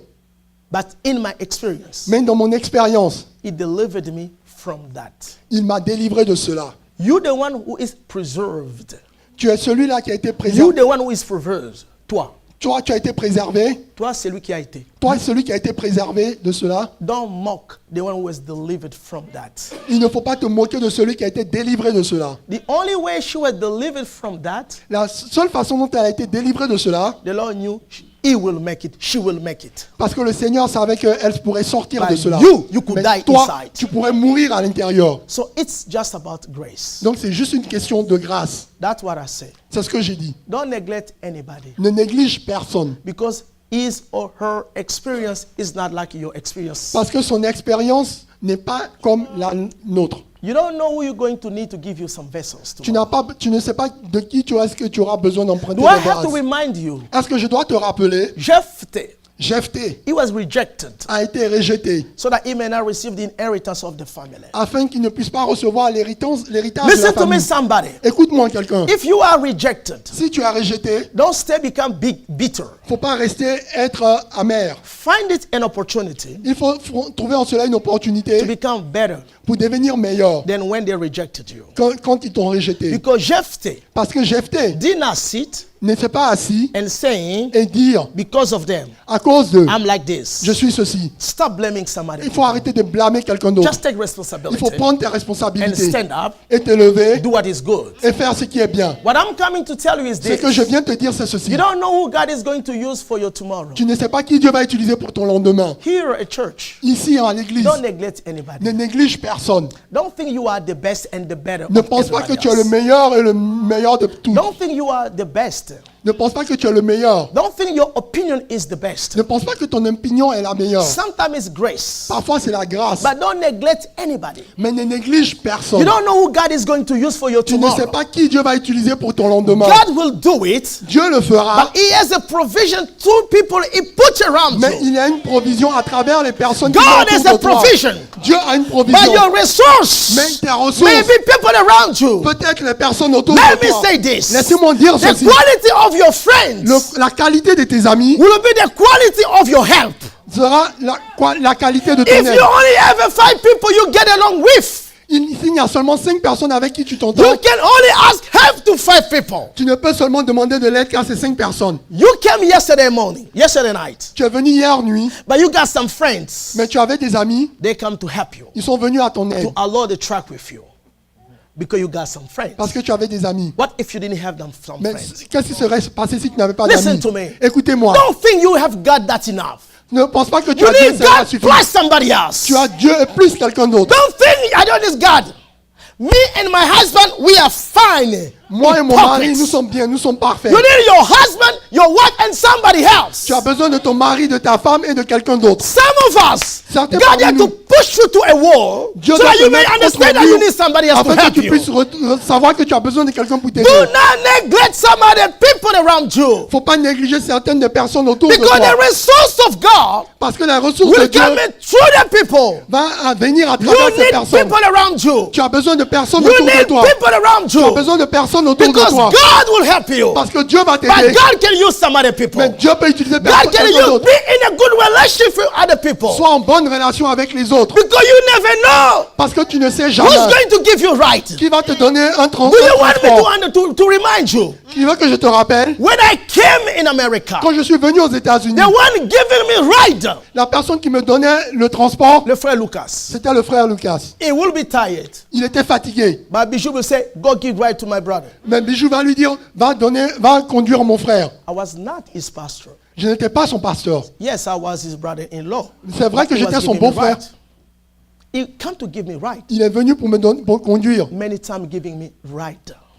But in my experience, Mais dans mon expérience, He delivered me from that. il m'a délivré de cela. You the one who is preserved. Tu es celui-là qui a été You préservé. the one who is preserved. Toi. Toi, tu as été préservé. Toi, c'est lui qui a été. Toi, celui qui a été préservé de cela. Don't mock the one who was delivered from that. Il ne faut pas te moquer de celui qui a été délivré de cela. The only way she was delivered from that, La seule façon dont elle a été délivrée de cela, the Lord knew he will make it, she will make it. Parce que le Seigneur savait qu'elle pourrait sortir de But cela. you could Mais die toi, inside. tu pourrais mourir à l'intérieur. So it's just about grace. Donc c'est juste une question de grâce. That's what I say. C'est ce que j'ai dit. Don't neglect anybody Ne néglige personne. because his or her experience is not like your experience. Parce que son expérience n'est pas comme la nôtre. You don't know who you're going to need to give you some vessels to. Tu ne sais pas de qui est-ce que tu auras besoin d'emprunter Do I des have to vases. remind you? Est-ce que je dois te rappeler, Jephthah, Jephthé he was rejected a été rejeté so that he may not receive the inheritance of the family. afin qu'il ne puisse pas recevoir l'héritage de la Listen to me, famille. somebody. Écoute-moi quelqu'un. If you are rejected, Si tu as rejeté, don't stay become bitter. faut pas rester être amer. Find it an opportunity Il faut trouver en cela une to opportunité become better pour devenir meilleur than when they rejected you. quand ils t'ont rejeté. Because Jephthah Parce que Jephthé did not sit ne s'est pas assis and saying, et dire because of them, à cause d'eux, I'm like this. je suis ceci. Stop blaming somebody. Il faut arrêter de blâmer quelqu'un d'autre. Just take Il faut responsibility prendre tes and responsabilités stand up, et te lever do what is good. et faire ce qui est bien. What I'm coming to tell you is Ce this. que je viens de te dire, c'est ceci. You don't know who God is going to use for your tomorrow. Tu ne sais pas qui Dieu va utiliser pour ton lendemain. Here at church, Ici, à l'église, don't neglect anybody. ne néglige personne. Don't think you are the best and the better Ne of pense pas que everybody tu es le else. meilleur et le meilleur de tous. Don't think you are the best. Ne pense pas que tu es le meilleur. Don't think your opinion is the best. Ne pense pas que ton opinion est la meilleure. Sometimes it's grace. Parfois, c'est la grâce. But don't neglect anybody. Mais ne néglige You personne. don't know who God is going to use for your Tu ne sais tomorrow. pas qui Dieu va utiliser pour ton lendemain. God will do it, Dieu le fera, but He has a provision through people He put around mais you. il y a une provision à travers les personnes qui God sont has autour a de toi. provision. Dieu a une But provision. your resource Mais tes may ressources, be people around you. peut-être les personnes autour Let de me toi. say this. Laissez-moi dire The ceci. quality of your friends La qualité de tes amis will be the quality of your help. sera la qualité de ton If aide. you only have 5 people you get along with, S'il y a seulement 5 personnes avec qui tu you t'entends, can only ask help to 5 people. tu ne peux seulement demander de l'aide qu'à ces 5 personnes. You came yesterday night, Tu es venu hier nuit, but you got some friends. mais tu avais des amis, They come to help you, ils sont venus à ton aide to allow the track with you, because you got some friends. parce que tu avais des amis. What if you didn't have some Mais friends? qu'est-ce qui serait passé si tu n'avais pas Listen d'amis? to me. Écoutez-moi, Don't think you have got that enough. ne pense pas que tu You as Dieu, need ça God suffit. plus somebody else. Tu as Dieu et plus quelqu'un d'autre. Don't think I don't need God. Me and my husband, we are fine. Moi et in mon mari, pockets. nous sommes bien, nous sommes parfaits. You need your husband, your wife, and somebody else. Tu as besoin de ton mari, de ta femme et de quelqu'un d'autre. Some of us, Certains God parmi had nous, to push you to a wall Dieu so doit that te you may mettre contre understand un that you mur need somebody else to afin que help tu you. puisses savoir que tu as besoin de quelqu'un pour t'aider. Do not neglect some other people around you. Faut pas négliger certaines des personnes autour de Because toi. the resource of God Parce que la ressource de will Dieu come in through the people. va venir à You travers ces need personnes. people around you. Tu as besoin de personnes You autour de need toi. people around Tu as you. besoin de personnes autour de Because toi. God will help you. Parce que Dieu va But t'aider. God can use some other people. Mais Dieu peut utiliser God can quelqu'un use d'autre. be in a good relationship with other people. Sois en bonne relation avec les autres. Because you never know Parce que tu ne sais who's jamais going to give you right. qui va te donner un Do you want me transport. to remind you? Qui veut que je te rappelle, When I came in America, quand je suis venu aux États-Unis, the one giving me ride, la personne qui me donnait le transport, le frère Lucas, c'était le frère Lucas. he will be tired. Il était fatigué. But Bishop will say, go give ride to my brother. Mais Bijou va lui dire, va conduire mon frère. I was not his pastor. Je n'étais pas son pasteur. Yes, I was his brother-in-law. C'est vrai que He was j'étais son giving me beau-frère. ride. He come to give me ride. Il est venu pour conduire. Many times giving me ride.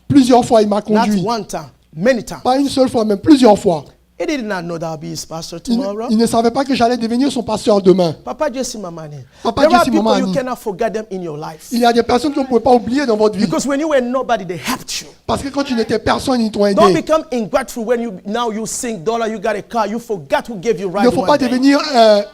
Plusieurs fois, il m'a Not conduit. one time, many times. Pas une seule fois, mais plusieurs fois. He did not know that I'll be his pastor Il, tomorrow. il ne savait pas que j'allais devenir son pasteur demain. Papa Jesse Mamani. Papa There are Jesse people Mamani. you cannot forget them in your life. Il y a des personnes qu'on ne pouvait pas oublier dans votre vie. Because when you were nobody, they helped you. Parce que quand tu n'étais personne, ils t'ont Don't aidé. become ingrateful when you sing dollar, you got a car, you forgot who gave you Il right ne faut one pas day. devenir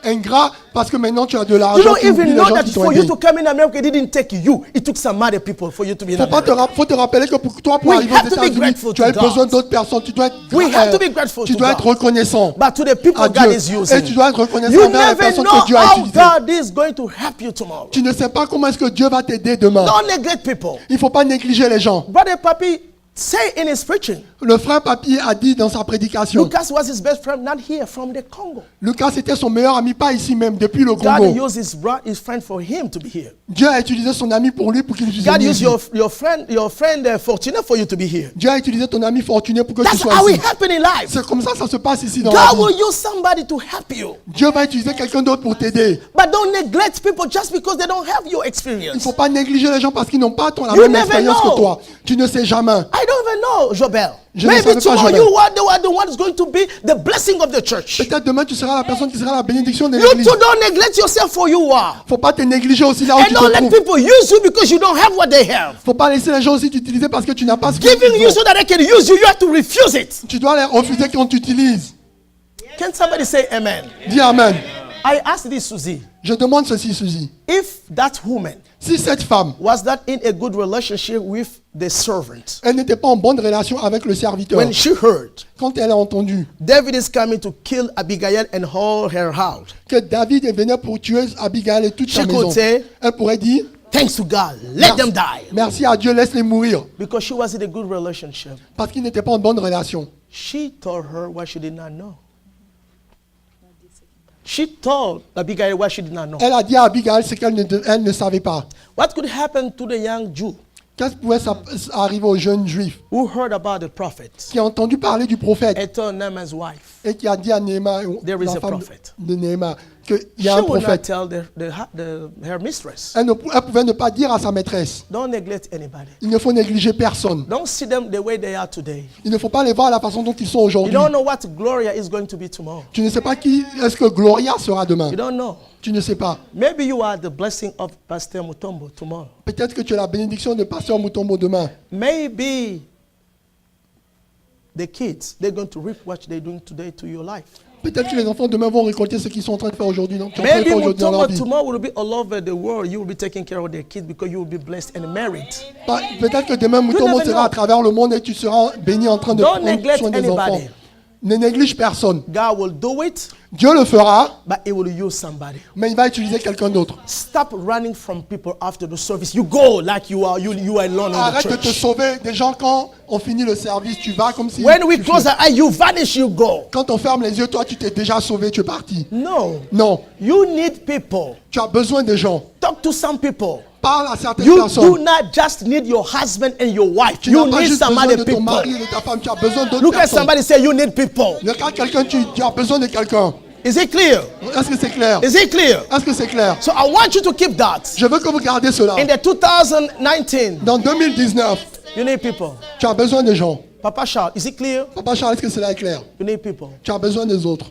ingrat parce que maintenant tu as de You l'argent. don't Tu oublies even les know gens that qui t'ont for you aidé. to come in America, it didn't take you. It took some other people for you to be in America. Faut te rappeler que pour toi, pour We arriver have aux to be États-Unis, grateful tu as to besoin God. d'autres personnes. Tu dois être, We have to be grateful tu to dois God. être reconnaissant But to the people à God Dieu. is Et using, tu dois être reconnaissant you envers les never personnes know que Dieu a how utilisées. God is going to help you tomorrow. Tu ne sais pas comment est-ce que Dieu va t'aider demain. Don't neglect people. Il ne faut pas négliger les gens. Brother Papi, say in his preaching. Le frère Papier a dit dans sa prédication. Lucas was his best friend, not here, from the Congo. Lucas était son meilleur ami, pas ici même, depuis le God Congo. used his friend for him to be here. Dieu a utilisé son ami pour lui, pour qu'il puisse God venir used ici. your friend Fortuna for you to be here. Dieu a utilisé ton ami fortuné pour que tu That's sois how ici. it happened in life. C'est comme ça se passe ici dans la God will vie. use somebody to help you. Dieu va utiliser quelqu'un d'autre pour t'aider. But don't neglect people just because they don't have your Il ne experience. faut pas négliger les gens parce qu'ils n'ont pas la You même never expérience know. que toi. Tu ne sais jamais. I don't even know, Jobel. Je ne Maybe savais pas, tomorrow Jobel. you are the one who's going to be the blessing of the church. Peut-être demain tu seras la personne qui sera la bénédiction de You l'église. too don't neglect yourself for you are. Faut pas te négliger aussi là où And tu don't te let trouves. people use you because you don't have what they have. Faut pas laisser les gens aussi t'utiliser parce que tu n'as pas ce Giving qu'ils you ont. so that they can use you, you have to refuse it. Tu dois les refuser quand tu utilises. Can somebody say amen? Dis amen. I asked this Susie, Je demande ceci, Suzy. if that woman Si cette femme, was not in a good relationship with the servant, elle n'était pas en bonne relation avec le serviteur, when she heard quand elle a entendu David is coming to kill Abigail and all her house, que David venait pour tuer Abigail et toute sa She maison, could say, elle pourrait dire, thanks to God, let them die. merci à Dieu, laisse-les mourir. Because she was in a good relationship. Parce qu'ils n'étaient pas en bonne relation. She told her what she did not know. She told Abigail what she did not know. Elle a dit à Abigail ce qu'elle elle ne savait pas. What could happen to the young Jew Qu'est-ce qui pouvait arriver aux jeunes juifs who heard about the prophet qui a entendu parler du prophète and told Naaman's wife? et qui a dit à Néhéma, There is la a femme prophet. de Néhéma, qu'il y She a un would not prophète. tell her mistress. Elle pouvait ne pas dire à sa maîtresse. Don't neglect anybody. Il ne faut négliger personne. Don't see them the way they are today. Il ne faut pas les voir à la façon dont ils sont You aujourd'hui. don't know what Gloria is going to be tomorrow. Tu ne sais pas qui est-ce que Gloria sera demain. You don't know. Tu ne sais pas. Maybe you are the blessing of Pastor Mutombo tomorrow. Peut-être que tu as la bénédiction de Pasteur Mutombo demain. Maybe the kids, they're going to reap what they're doing today to your life. Peut-être que les enfants demain vont récolter ce qu'ils sont en train de faire aujourd'hui. Donc, Maybe dans leur Mutombo vie. tomorrow will be all over the world. You will be taking care of their kids because you will be blessed and married. Peut-être que demain Mutombo never sera know. à travers le monde et tu seras béni en train de Don't prendre neglect soin des anybody. enfants. Ne néglige personne. God will do it, Dieu le fera, but He will use somebody. mais il va utiliser quelqu'un d'autre. Stop running from people after the service. You go like you are alone in the Arrête de te church. sauver des gens quand on finit le service. Tu vas comme si... When we tu close fais- our eyes, you vanish, you go. Quand on ferme les yeux, toi, tu t'es déjà sauvé, tu es parti. No. Non, You need people. tu as besoin de gens. Talk to some people. Parle à certaines You do personnes. not just need your husband and your wife. Tu You n'as pas need juste some besoin other de ton mari people. et de ta femme, tu as besoin d'autres Look at personnes. somebody say you need people. Regarde quelqu'un, tu as besoin de quelqu'un. Is it clear? Est-ce que c'est clair? Is it clear? Est-ce que c'est clair? So I want you to keep that. Je veux que vous gardiez cela. In the 2019, Dans 2019, you need people. tu as besoin de gens. Papa Charles, is it clear? Papa Charles, est-ce que cela est clair? You need people. Tu as besoin des autres.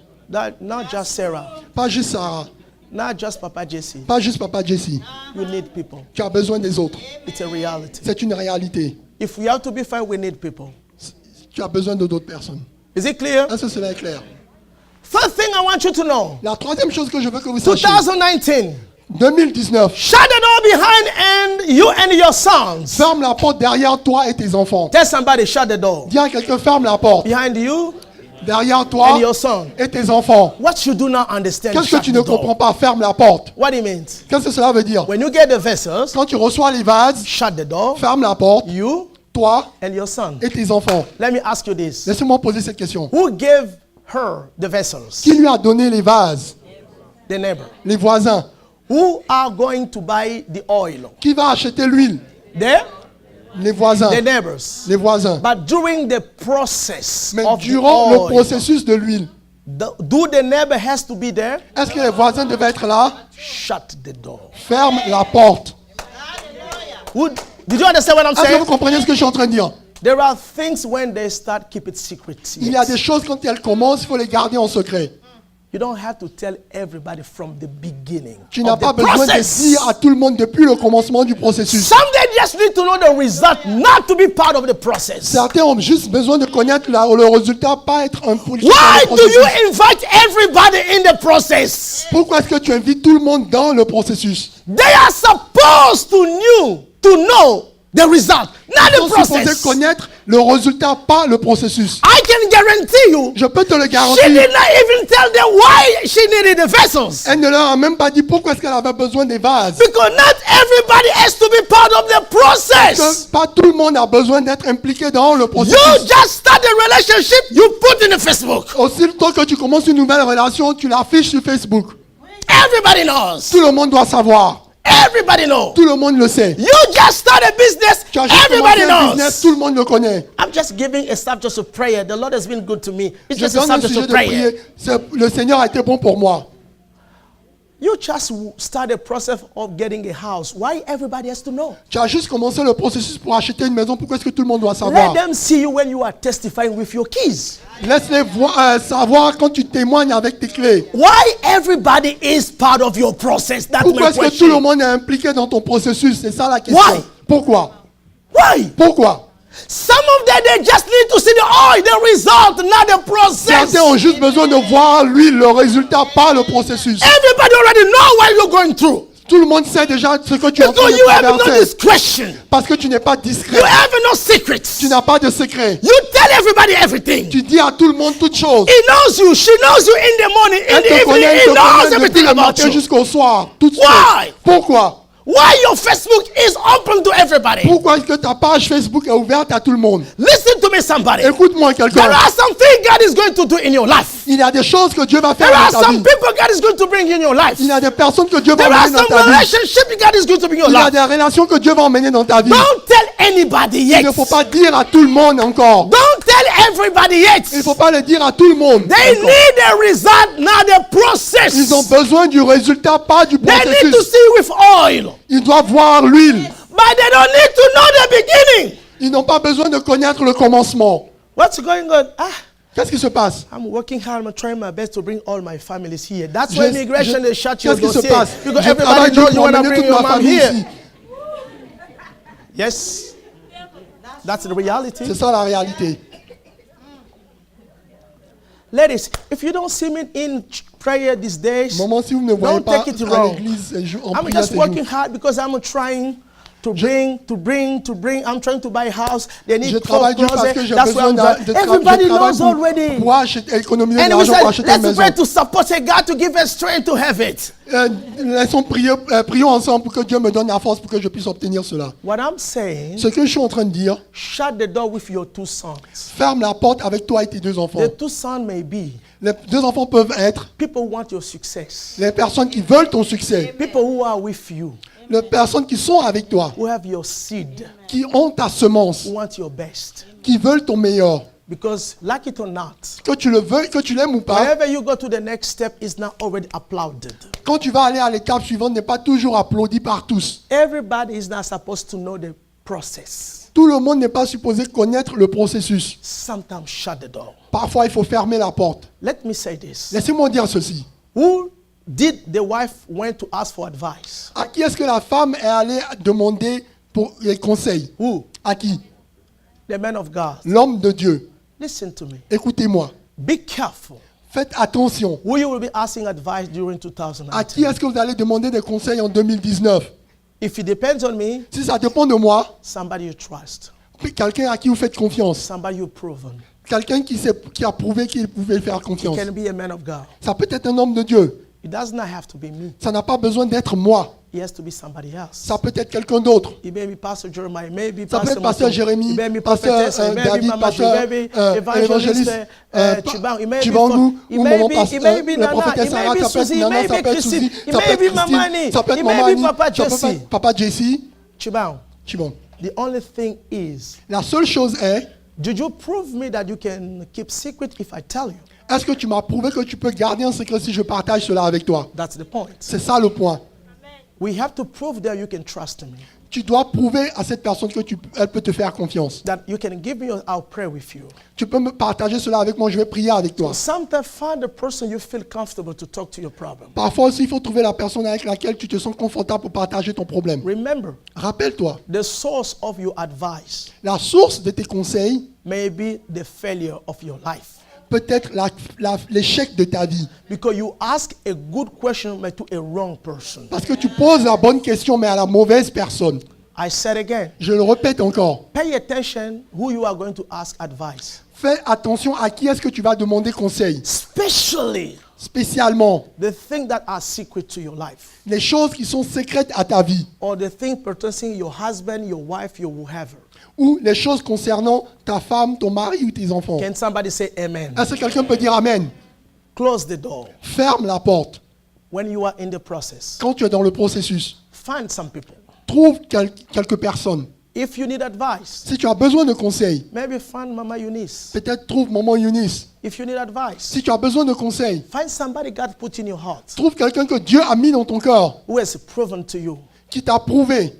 Not just Sarah, Pas juste Sarah, not just Papa Jesse. pas juste Papa Jesse. You need people. Tu as besoin des autres. It's a reality. C'est une réalité. If we have to be fine, we need people. Tu as besoin de d'autres personnes. Is it clear? Est-ce que cela est clair? First thing I want you to know, La troisième chose que je veux que vous sachiez, 2019, 2019, shut the door behind and you and your sons. ferme la porte derrière toi et tes enfants. Tell somebody, shut the door Dis à quelqu'un, ferme la porte behind you derrière toi and your son. et tes enfants. What you do not understand, Qu'est-ce que shut tu the ne door. comprends pas? Ferme la porte. What it means? Qu'est-ce que cela veut dire? When you get the vessels, Quand tu reçois les vases, shut the door, ferme la porte, you toi and your son. et tes enfants. Let me ask you this. Laissez-moi poser cette question. Who gave her the vessels? Qui lui a donné les vases? The neighbor. Les voisins. Who are going to buy the oil? Qui va acheter l'huile? Les voisins. The neighbors. Les voisins. But during the process Mais of the durant le oil, processus de l'huile, do the neighbor has to be there? est-ce que les voisins devaient être là? Shut the door. Ferme la porte. Did you understand what I'm Est-ce que saying? vous comprenez ce que je suis en train de dire? There are things when they start, keep it secret. Il y a des choses quand elles commencent, il faut les garder en secret. You don't have to tell everybody from the beginning. Tu n'as of pas the besoin de process. dire à tout le monde depuis le commencement du processus. Some they just need to know the result, not to be part of the process. Certains ont juste besoin de connaître le résultat, pas être un policier Why dans le do you processus. invite everybody in the process? Pourquoi est-ce que tu invites tout le monde dans le processus? They are supposed to know the result, not Ils the sont supposés process. connaître le résultat, pas le processus. I can guarantee you, Je peux te le she garantir. did not even tell them why she needed the vessels. Elle ne leur a même pas dit pourquoi est-ce qu'elle avait besoin des vases. Because not everybody has to be part of the process. Que pas tout le monde a besoin d'être impliqué dans le You processus. just start a relationship, you put in the Facebook. Aussitôt que tu commences une nouvelle relation, tu l'affiches sur Facebook. Everybody knows. Tout le monde doit savoir. Everybody knows. Tout le monde le sait. You just start a business, Tu as juste everybody commencé un business, knows. tout le monde le connaît. I'm just giving a subject of prayer. The Lord has been good to me. It's Je just a donne un subject sujet of de prayer. prier. Le Seigneur a été bon pour moi. You just start a process of getting a house. Why everybody has to know? Tu as juste commencé le processus pour acheter une maison. Pourquoi est-ce que tout le monde doit Let savoir? them see you when you are testifying with your keys. Laisse-les savoir quand tu témoignes avec tes clés. Why everybody is part of your process? That's Pourquoi my est-ce que tout question. le monde est impliqué dans ton processus? C'est ça la question. Why? Pourquoi? Why? Pourquoi? Some of them, they just need to see the oil, the result, not the process. Certains ont juste besoin de voir l'huile, le résultat, pas le processus. Everybody already know what you're going through. Tout le monde sait déjà ce que tu es en train Because you have de no traverser. discretion. Parce que tu n'es pas discret. You have no secrets. Tu n'as pas de secret. You tell everybody everything. Tu dis à tout le monde toutes choses. He knows you. She knows you in the morning, in Elle the te evening. connaît, elle He te knows connaît depuis everything le about matin you. jusqu'au soir. Toutes Why? choses. Pourquoi? Why your Facebook is open to everybody? Pourquoi est-ce que ta page Facebook est ouverte à tout le monde? Listen to me, somebody. Écoute-moi There quelqu'un. are some things God is going to do in your life. Il y a des choses que Dieu va faire There are dans ta some vie. people God is going to bring in your life. Il y a des personnes que Dieu va There are emmener dans some ta vie. relationships God is going to bring in your Il y a life. des relations que Dieu va emmener dans ta vie. Don't tell anybody Il yet. ne faut pas dire à tout le monde encore. Don't tell everybody yet. Il ne faut pas le dire à tout le monde. They encore. need a result, not a process. Ils ont besoin du résultat, pas du They need to processus. see with oil, Ils doivent voir l'huile. but they don't need to know the beginning. Ils n'ont pas besoin de connaître le commencement. What's going on? Qu'est-ce qui se passe? I'm working hard. I'm trying my best to bring all my families here. That's why Je- immigration je- they shut your Qu'est-ce qui se dossier. passe? Because Je travaille everybody dur knows you pour want to emmener bring toute your ma mom famille here. ici. Yes, that's the reality. C'est ça la réalité. Ladies, if you don't see me in prayer these days, Maman, si vous ne me voyez don't pas take it à wrong. l'église en I'm prière just ces jours. working hard because I'm trying to bring. I'm trying to buy a house. They need Je travaille dur parce que clothes. j'ai That's what besoin I'm doing. de Everybody travail knows already. pour économiser de And we l'argent pour said, acheter une let's maison. pray to support say God to give us strength to have it. Laissons prier, prions ensemble pour que Dieu me donne la force pour que je puisse obtenir cela. What I'm saying, Ce que je suis en train de dire, shut the door with your two sons. ferme la porte avec toi et tes deux enfants. The two sons may be Les deux enfants peuvent être people who want your success, les personnes qui veulent ton succès, people who are with you, les personnes qui sont avec toi, who have your seed, qui ont ta semence, who want your best. qui veulent ton meilleur. Because like it or not, Que tu le veuilles, que tu l'aimes ou pas, wherever you go to the next step is not already applauded. quand tu vas aller à l'étape suivante, n'est pas toujours applaudi par tous. Everybody is not supposed to know the process. Tout le monde n'est pas supposé connaître le processus. Sometimes shut the door. Parfois, il faut fermer la porte. Let me say this. Laissez-moi dire ceci. Who did the wife went to ask for advice? À qui est-ce que la femme est allée demander pour les conseils? Who? À qui? The man of God. L'homme de Dieu. Listen to me. Écoutez-moi. Be careful. Faites attention. Who you will be asking advice during 2019. À qui est-ce que vous allez demander des conseils en 2019? If it depends on me, Si ça dépend de moi, somebody you trust, quelqu'un à qui vous faites confiance. somebody you've proven. Quelqu'un qui a prouvé qu'il pouvait faire confiance. Can be a man of God. Ça peut être un homme de Dieu. It does not have to be me. Ça n'a pas besoin d'être moi. It has to be somebody else. Ça peut être quelqu'un d'autre. It may be Pastor Jeremiah, it may be Ça peut Pastor être Pasteur Mouton, Jérémie, it may be Pasteur Prophetess, it may be David, Mama Ju, Pasteur it may be Evangelist Chibang, it may be Chibangou, it ou may Maman be le Nana, prophétesse it may Sarah, be ça peut être Suzy, it Nana, may ça be peut être Christine, Suzy, it ça peut may être be Christine, Mamani, ça peut être it may Maman be Annie, Papa ça peut Jesse. être Papa Jesse. Chibang, Chibang. the only thing is, La seule chose est, did you prove me that you can keep secret if I tell you? est-ce que tu m'as prouvé que tu peux garder un secret si je partage cela avec toi? That's the point. C'est ça le point. We have to prove that you can trust me, Tu dois prouver à cette personne que elle peut te faire confiance. that you can give me, I'll pray with you. Tu peux me partager cela avec moi, je vais prier avec toi. Sometimes find a person you feel comfortable to talk to your problem. Parfois aussi, il faut trouver la personne avec laquelle tu te sens confortable pour partager ton problème. Remember, Rappelle-toi, the source of your advice la source de tes conseils may be the failure of your life. peut être l'échec de ta vie. Because you ask a good question but to a wrong person. Parce que tu poses la bonne question, mais à la mauvaise personne. I said again, Je le répète encore. pay attention who you are going to ask advice. Fais attention à qui est-ce que tu vas demander conseil. Especially Spécialement, the things that are secret to your life. les choses qui sont secrètes à ta vie. Or the things pertaining your husband, your wife, your whoever. Ou les choses concernant ta femme, ton mari ou tes enfants. Can somebody say amen? Est-ce que quelqu'un peut dire Amen? Close the door. Ferme la porte. When you are in the process, Quand tu es dans le processus, find some people. trouve quelques personnes. If you need advice, Si tu as besoin de conseils, maybe find Mama Eunice. peut-être trouve Maman Eunice. If you need advice, Si tu as besoin de conseils, find somebody God put in your heart trouve quelqu'un que Dieu a mis dans ton cœur, who has proven to you. qui t'a prouvé.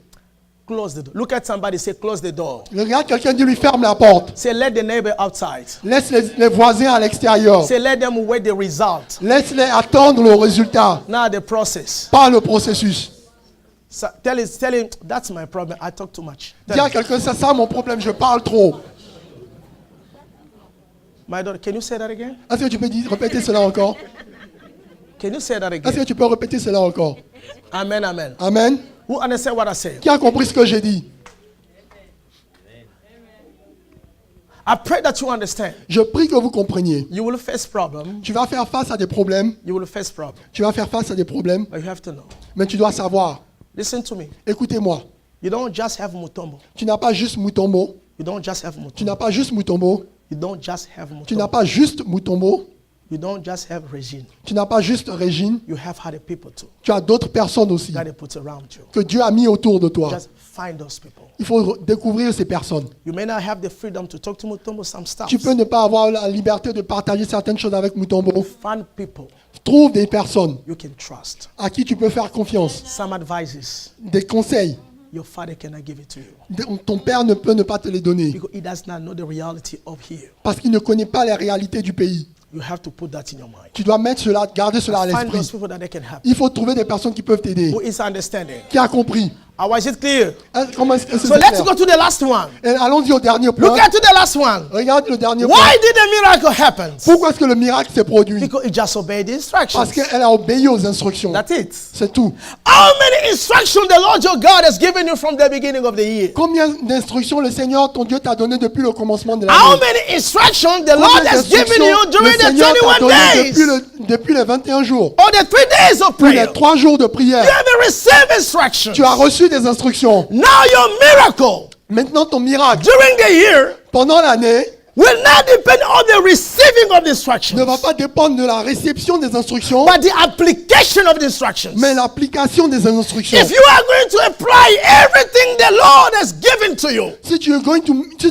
Close the door. Look at somebody, say close the door. Regarde quelqu'un, dis-lui ferme la porte. Say let the neighbor outside. Laisse les voisins à l'extérieur. Say let them wait the result. Laisse-les attendre le résultat, Now the process. pas le processus. So tell him that's my problem. I talk too much. Dis à quelqu'un, c'est ça mon problème, je parle trop. My daughter, can you say that again? Est-ce que tu peux répéter cela encore? Can you say that Est-ce que again? tu peux répéter cela encore? Amen, amen. Amen. Who understand what I said? Qui a compris ce que j'ai dit? I pray that you understand. Je prie que vous compreniez. You will face problem. Tu vas faire face à des problèmes. You will face problem. Tu vas faire face à des problèmes, But you have to know. mais tu dois savoir. Listen to me. Écoutez-moi. You don't just have Mutombo. Tu n'as pas juste Mutombo. You don't just have Tu Mutombo. n'as pas juste Mutombo. You don't just have Tu n'as Mutombo. pas juste Mutombo. You don't just have Regine. Tu n'as pas juste Régine. You have other people too. Tu as d'autres personnes aussi God put around you. que Dieu a mis autour de toi. Just find those people. Il faut découvrir ces personnes. You may not have the freedom to talk to Mutombo some stuff. Tu peux ne pas avoir la liberté de partager certaines choses avec Mutombo. Find people Trouve des personnes you can trust. à qui tu peux faire confiance. Some advices Des conseils. your father cannot give it to you Ton père ne peut ne pas te les donner because he does not know the reality of here. parce qu'il ne connaît pas les réalités du pays. You have to put that in your mind. Tu dois mettre cela, garder cela à Find those l'esprit. people that they can help. Il faut trouver des personnes qui peuvent t'aider. Who is understanding? Qui a compris? Or is it clear? Comment est-ce que So c'est let's clair? go to the last one. Et allons-y au dernier Look point. at to the last one. Regarde le dernier point. Why did the miracle happen? Pourquoi est-ce que le miracle s'est produit? Because he just obeyed the Parce instructions. qu'elle a obéi aux instructions. That's it. C'est tout. How many instructions the Lord your God has given you from the beginning of the year? Combien d'instructions le Seigneur, ton Dieu, t'a donné depuis le commencement de How l'année? many instructions the Combien Lord has given d'instructions you during le the Seigneur t'a 21 donné days? depuis les 21 jours? Or the 3 days of Pour prayer? les 3 jours de prière. You have received instructions. Tu as reçu des instructions. Now your miracle Maintenant, ton miracle, during the year pendant l'année, will not depend on the receiving of the instructions, ne va pas dépendre de la réception des instructions, but the application of the instructions. mais l'application des instructions. If you are going to apply everything the Lord has given to you, Si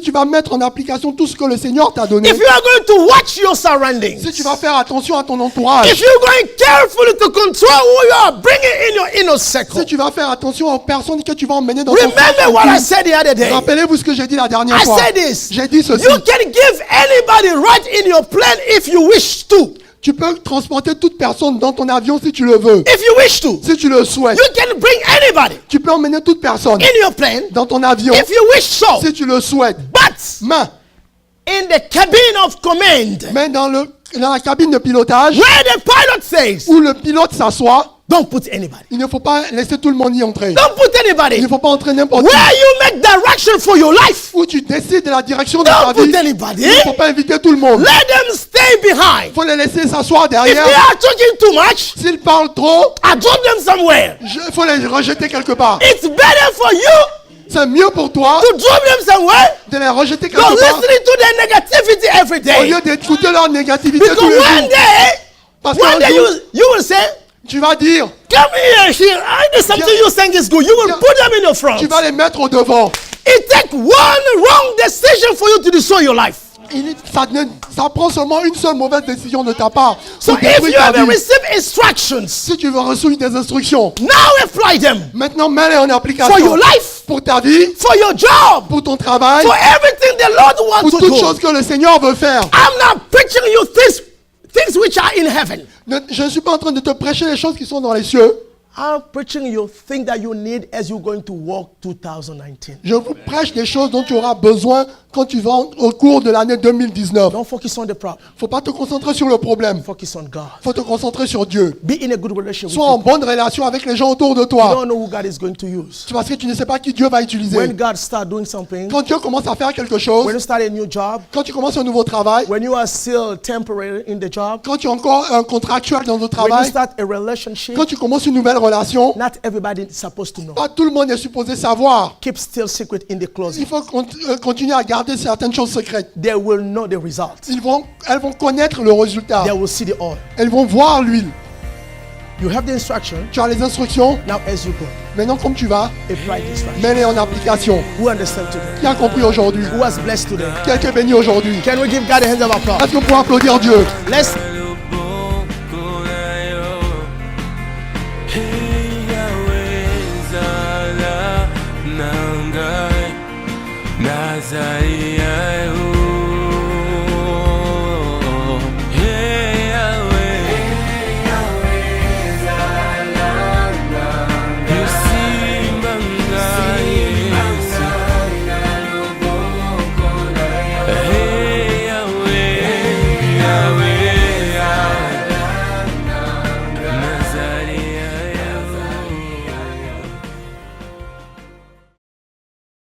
tu vas mettre en application tout ce que le Seigneur t'a donné, if you are going to watch your surroundings, si tu vas faire attention à ton entourage, if you're going carefully to control who you are bringing in your inner circle, si tu vas faire attention aux personnes que tu vas emmener dans ton remember what I cercle, said the other day. rappelez-vous ce que j'ai dit la dernière I fois. said this. J'ai dit ceci. You can give anybody right in your plane if you wish to. Tu peux transporter toute personne dans ton avion si tu le veux, If you wish to. si tu le souhaites. You can bring anybody Tu peux emmener toute personne in your plane dans ton avion if you wish so. si tu le souhaites. But Mais, in the cabin of command, dans la cabine de pilotage, where the pilot says, où le pilote s'assoit, don't put anybody. il ne faut pas laisser tout le monde y entrer. Don't put anybody. Il ne faut pas entrer n'importe qui. Where you make direction for your life, Où tu décides de la direction de ta don't put vie, anybody. il ne faut pas inviter tout le monde. Let them stay behind. Il faut les laisser s'asseoir If they derrière. are talking too much, S'ils parlent trop, I drop them somewhere. il faut les rejeter quelque part. It's better for you C'est mieux pour toi to drop them somewhere de les rejeter than quelque part listening to their negativity every au day. lieu d'écouter leur négativité Because tous les one jours. day, Parce one day qu'un jour, you will say, tu vas dire, come here, I did something you think is good. You will Yeah. put them in your front. tu vas les mettre au devant. It takes one wrong decision for you to destroy your life. Ça prend seulement une seule mauvaise décision de ta part. So pour if détruire you ta have vie. received instructions, Si tu veux recevoir des instructions, now apply them maintenant mets-les en for your application. life, Pour ta vie, for your job, pour ton travail, for everything the Lord wants pour to toutes do. choses que le Seigneur veut faire. I'm not preaching you things which are in heaven. Je ne suis pas en train de te prêcher les choses qui sont dans les cieux. I'm preaching you think that you need as you're going to walk 2019. Je vous prêche des choses dont tu auras besoin quand tu vas au cours de l'année 2019. Don't focus on the problem. Faut pas te concentrer sur le problème. Focus on God. Faut te concentrer sur Dieu. Be in a good relationship with Sois en people. bonne relation avec les gens autour de You toi. don't know who God is going to use. Parce que tu ne sais pas qui Dieu va utiliser. When God start doing something, Quand Dieu commence à faire quelque chose, when you start a new job, quand tu commences un nouveau travail, when you are still temporary in the job, quand tu es encore un contractuel dans ton when you travail, start a relationship, quand tu commences une nouvelle relation, not everybody is supposed to know. pas tout le monde est supposé savoir. Keep still secret in the Il closet. faut continuer à garder certaines choses secrètes. They will know the result. Elles vont connaître le résultat. They will see the oil. Elles vont voir l'huile. You have the instruction. Tu as les instructions. Now as you go, Maintenant, comme tu vas, apply the instruction. mets-les en application. Who understand today? Qui a compris aujourd'hui? Who was blessed today? Qui a été béni aujourd'hui? Can we give God a hand of applause? Est-ce qu'on peut applaudir Dieu? Let's